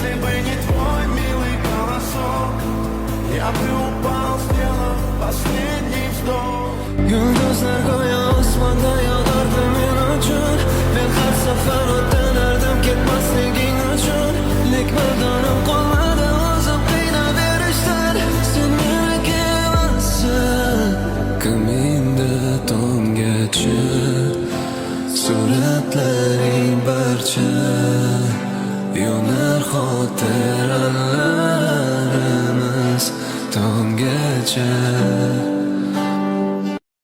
Если бы не твой милый голосок, я бы упал, сделав последний вздох. Yulduzlar go'yo osmonda yog'ardi men uchun. Men har safar o'tganardim ketmasliging uchun. Lek mardonim qolmadi o'zim qiynaverishdan. Sen meniki emassan, ko'nglimda tomgacha suratlaring barcha yonar xotiralarimiz tomgacha.